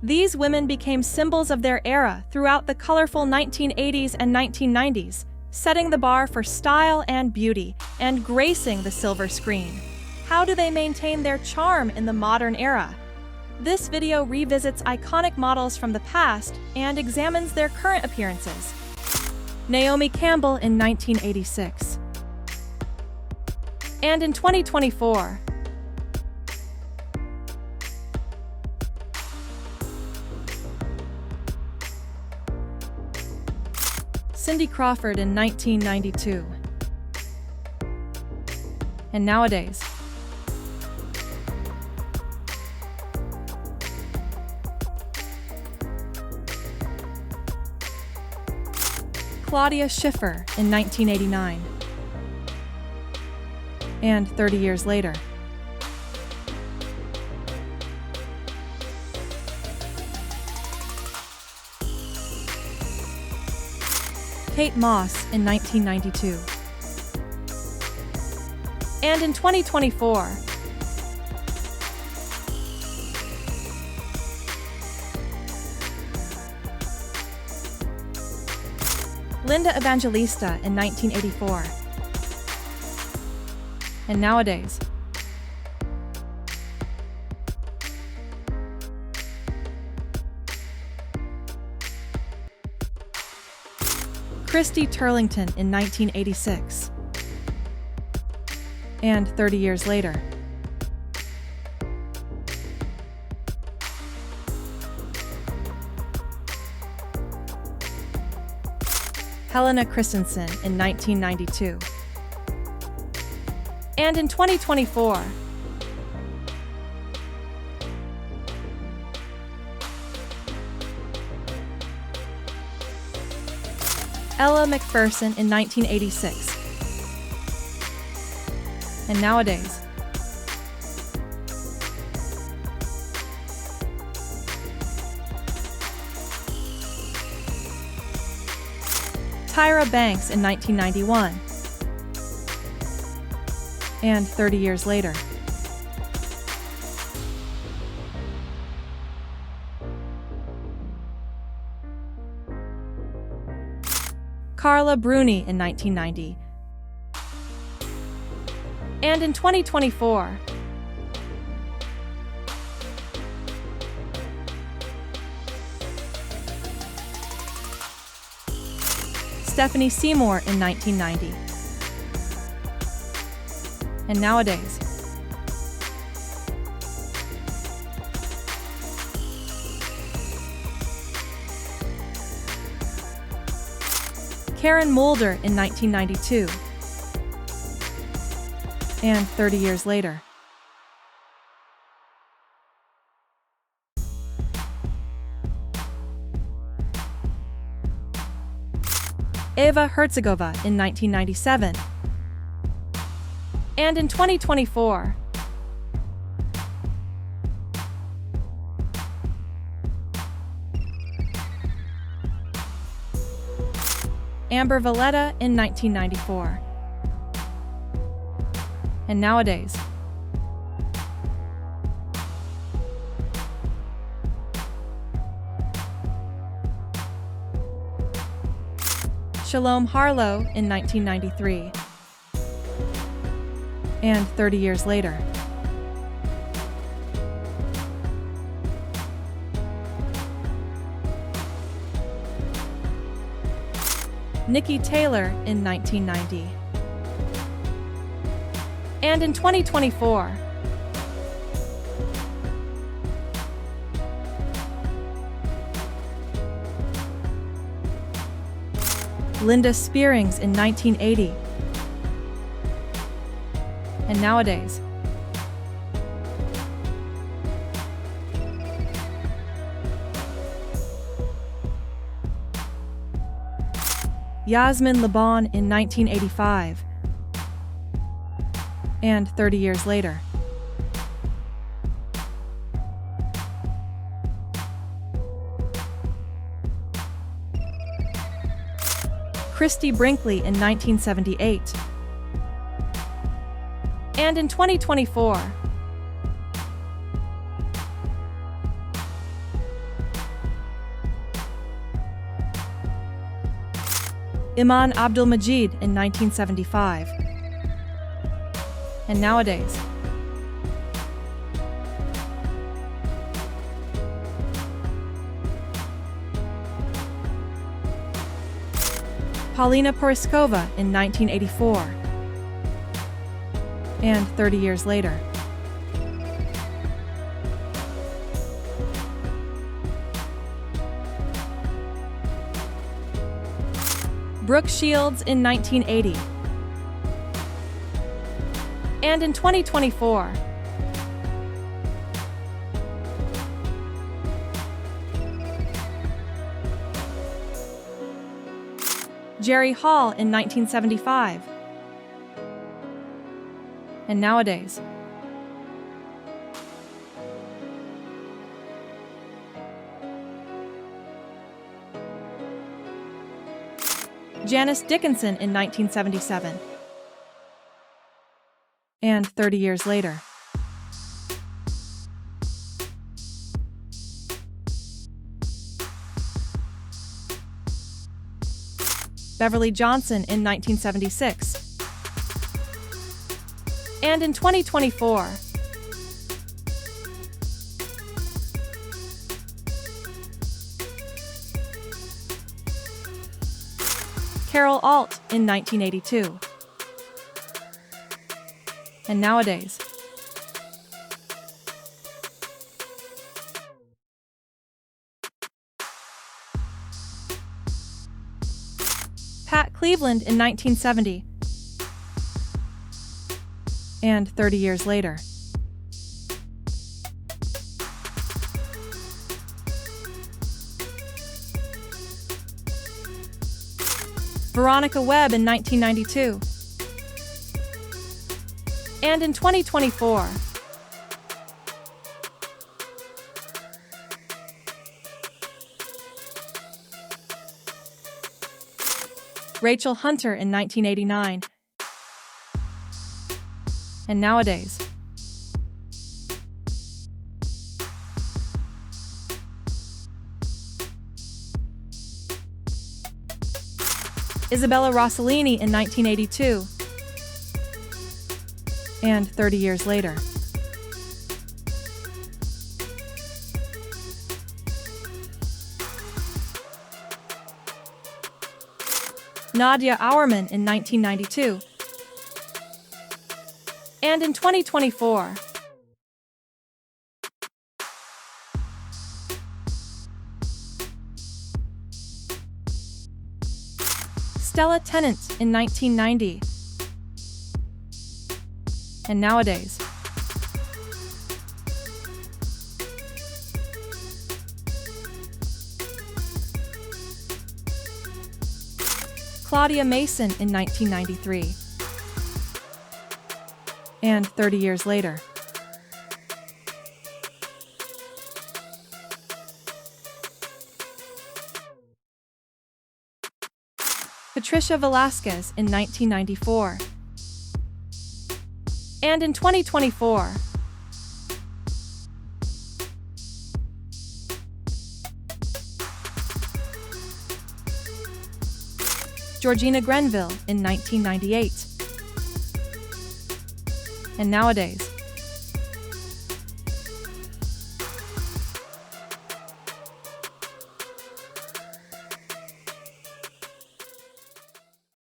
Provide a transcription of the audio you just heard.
These women became symbols of their era throughout the colorful 1980s and 1990s, setting the bar for style and beauty and gracing the silver screen. How do they maintain their charm in the modern era? This video revisits iconic models from the past and examines their current appearances. Naomi Campbell in 1986. And in 2024. Cindy Crawford in 1992. And nowadays. Claudia Schiffer in 1989. And 30 years later. Kate Moss in 1992. And in 2024. Linda Evangelista in 1984. And nowadays. Christy Turlington in 1986. And 30 years later. Helena Christensen in 1992. And in 2024. Elle Macpherson in 1986. And nowadays. Tyra Banks in 1991. And 30 years later. Carla Bruni in 1990. And in 2024. Stephanie Seymour in 1990. And nowadays. Karen Mulder in 1992. And 30 years later. Eva Herzigova in 1997. And in 2024. Amber Valletta in 1994. And nowadays. Shalom Harlow in 1993. And 30 years later. Niki Taylor in 1990. And in 2024. Linda Spierings in 1980. And nowadays. Yasmin Le Bon in 1985. And 30 years later. Christie Brinkley in 1978. And in 2024. Iman Abdulmajid in 1975. And nowadays, Paulina Porizkova in 1984. And 30 years later, Brooke Shields in 1980. And in 2024, Jerry Hall in 1975. And nowadays, Janice Dickinson in 1977. And 30 years later, Beverly Johnson in 1976. And in 2024, Carol Alt in 1982. And nowadays, Pat Cleveland in 1970. And 30 years later, Veronica Webb in 1992. And in 2024, Rachel Hunter in 1989. And nowadays, Isabella Rossellini in 1982. And 30 years later, Nadja Auermann in 1992. And in 2024, Stella Tennant in 1990. And nowadays, Claudia Mason in 1993. And 30 years later, Patricia Velasquez in 1994. And in 2024, Georgina Grenville in 1998. And nowadays,